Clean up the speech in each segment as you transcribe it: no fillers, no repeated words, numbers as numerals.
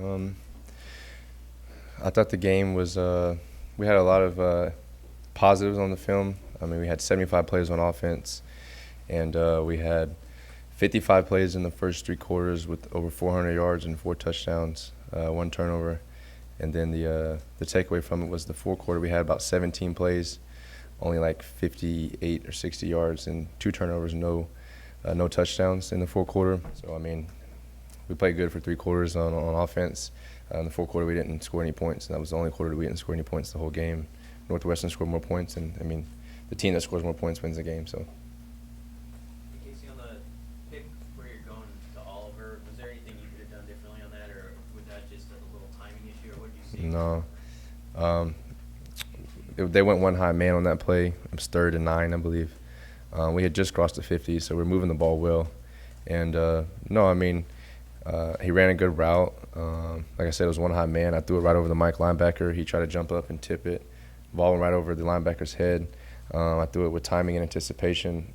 Um, I thought the game was we had a lot of positives on the film. I mean, we had 75 plays on offense, and we had 55 plays in the first three quarters with over 400 yards and 4 touchdowns, one turnover. And then the takeaway from it was the fourth quarter we had about 17 plays, only like 58 or 60 yards and 2 turnovers, no touchdowns in the fourth quarter. So I mean, we played good for 3 quarters on offense. In the fourth quarter we didn't score any points, and that was the only quarter that we didn't score any points the whole game. Northwestern scored more points, and I mean, the team that scores more points wins the game. So. Casey, on the pick where you're going to Oliver, was there anything you could have done differently on that, or was that just a little timing issue, or what did you see? No. They went one high man on that play. It was 3rd and 9, I believe. We had just crossed the 50, so we're moving the ball well. And no, I mean, he ran a good route. Like I said, it was one high man. I threw it right over the Mike linebacker. He tried to jump up and tip it. Ball went right over the linebacker's head. I threw it with timing and anticipation.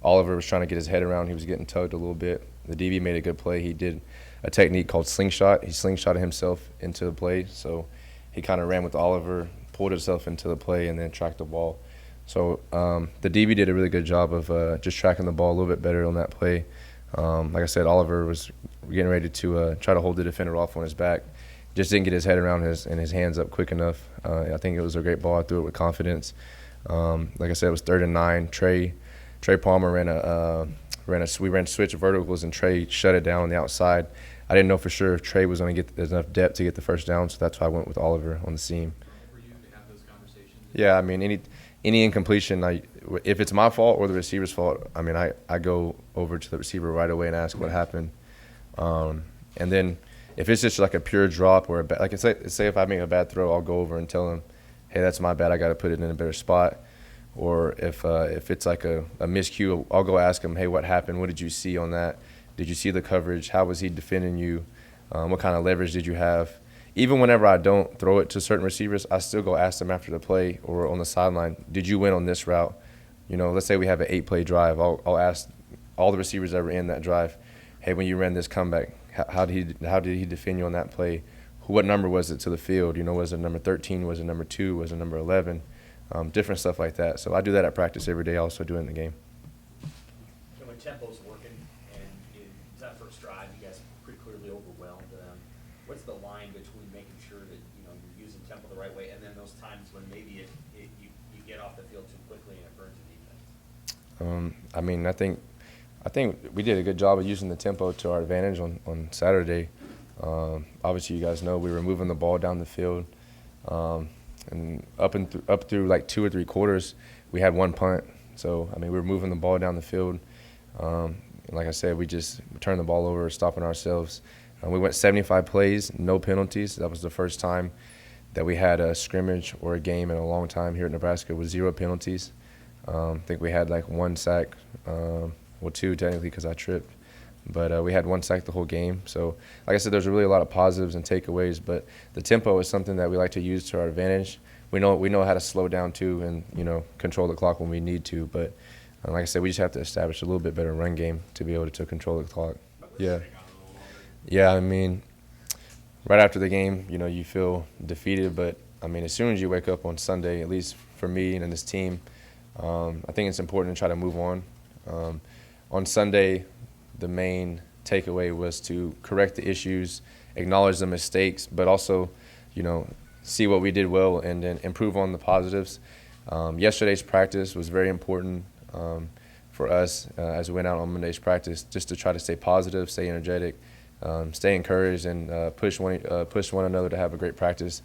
Oliver was trying to get his head around. He was getting tugged a little bit. The DB made a good play. He did a technique called slingshot. He slingshotted himself into the play. So he kind of ran with Oliver, pulled himself into the play, and then tracked the ball. So the DB did a really good job of just tracking the ball a little bit better on that play. Like I said, Oliver was getting ready to try to hold the defender off on his back. Just didn't get his head around and his hands up quick enough. I think it was a great ball. I threw it with confidence. Like I said, it was 3rd and 9. Trey Palmer we ran switch verticals, and Trey shut it down on the outside. I didn't know for sure if Trey was going to get enough depth to get the first down, so that's why I went with Oliver on the seam. For you to have those conversations? Yeah, I mean, any incompletion, if it's my fault or the receiver's fault, I mean, I go over to the receiver right away and ask what happened. And then if it's just like a pure drop or like say if I make a bad throw, I'll go over and tell him, hey, that's my bad. I got to put it in a better spot. Or if it's like a miscue, I'll go ask him, hey, what happened? What did you see on that? Did you see the coverage? How was he defending you? What kind of leverage did you have? Even whenever I don't throw it to certain receivers, I still go ask them after the play or on the sideline, did you win on this route? You know, let's say we have an 8-play drive. I'll ask all the receivers that were in that drive, hey, when you ran this comeback, how did he defend you on that play? What number was it to the field? You know, was it number 13? Was it number 2? Was it number 11? Different stuff like that. So I do that at practice every day. I also do it in the game. And when tempo's working and that first drive, you guys pretty clearly overwhelmed them. What's the line between making sure that you're using tempo the right way, and then those times when maybe you get off the field too quickly and it burns the defense? I mean, I think we did a good job of using the tempo to our advantage on Saturday. Obviously, you guys know we were moving the ball down the field, and up through like 2 or 3 quarters, we had one punt. So I mean, we were moving the ball down the field. And like I said, we just turned the ball over, stopping ourselves. We went 75 plays, no penalties. That was the first time that we had a scrimmage or a game in a long time here at Nebraska with 0 penalties. I think we had like 1 sack, well, 2 technically because I tripped. But we had 1 sack the whole game. So, like I said, there's really a lot of positives and takeaways. But the tempo is something that we like to use to our advantage. We know how to slow down too, and control the clock when we need to. But like I said, we just have to establish a little bit better run game to be able to control the clock. Yeah. I mean, right after the game, you feel defeated. But I mean, as soon as you wake up on Sunday, at least for me and this team, I think it's important to try to move on. On Sunday, the main takeaway was to correct the issues, acknowledge the mistakes, but also, see what we did well and then improve on the positives. Yesterday's practice was very important for us as we went out on Monday's practice, just to try to stay positive, stay energetic, stay encouraged, and push one another to have a great practice.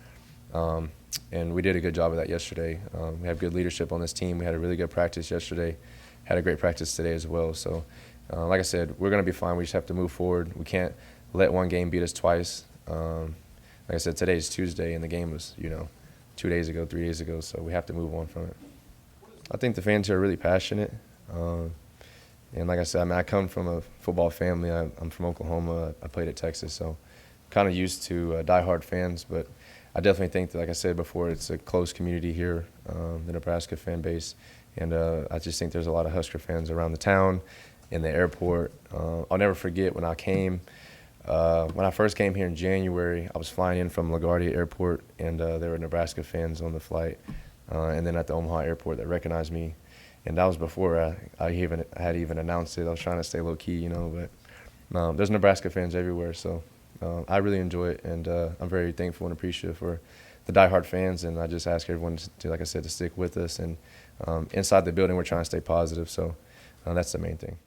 And we did a good job of that yesterday. We have good leadership on this team. We had a really good practice yesterday, had a great practice today as well. So. Like I said, we're going to be fine. We just have to move forward. We can't let one game beat us twice. Like I said, today's Tuesday, and the game was, 2 days ago, 3 days ago, so we have to move on from it. I think the fans here are really passionate. And like I said, I come from a football family. I'm from Oklahoma. I played at Texas, so kind of used to diehard fans. But I definitely think that, like I said before, it's a close community here, the Nebraska fan base. And I just think there's a lot of Husker fans around the town, in the airport. I'll never forget when I came When I first came here in January, I was flying in from LaGuardia Airport, and there were Nebraska fans on the flight. And then at the Omaha Airport, they recognized me, and that was before I had even announced it. I was trying to stay low key, you know, but there's Nebraska fans everywhere, so I really enjoy it, and I'm very thankful and appreciative for the diehard fans. And I just ask everyone to, like I said, to stick with us. And inside the building, we're trying to stay positive, so that's the main thing.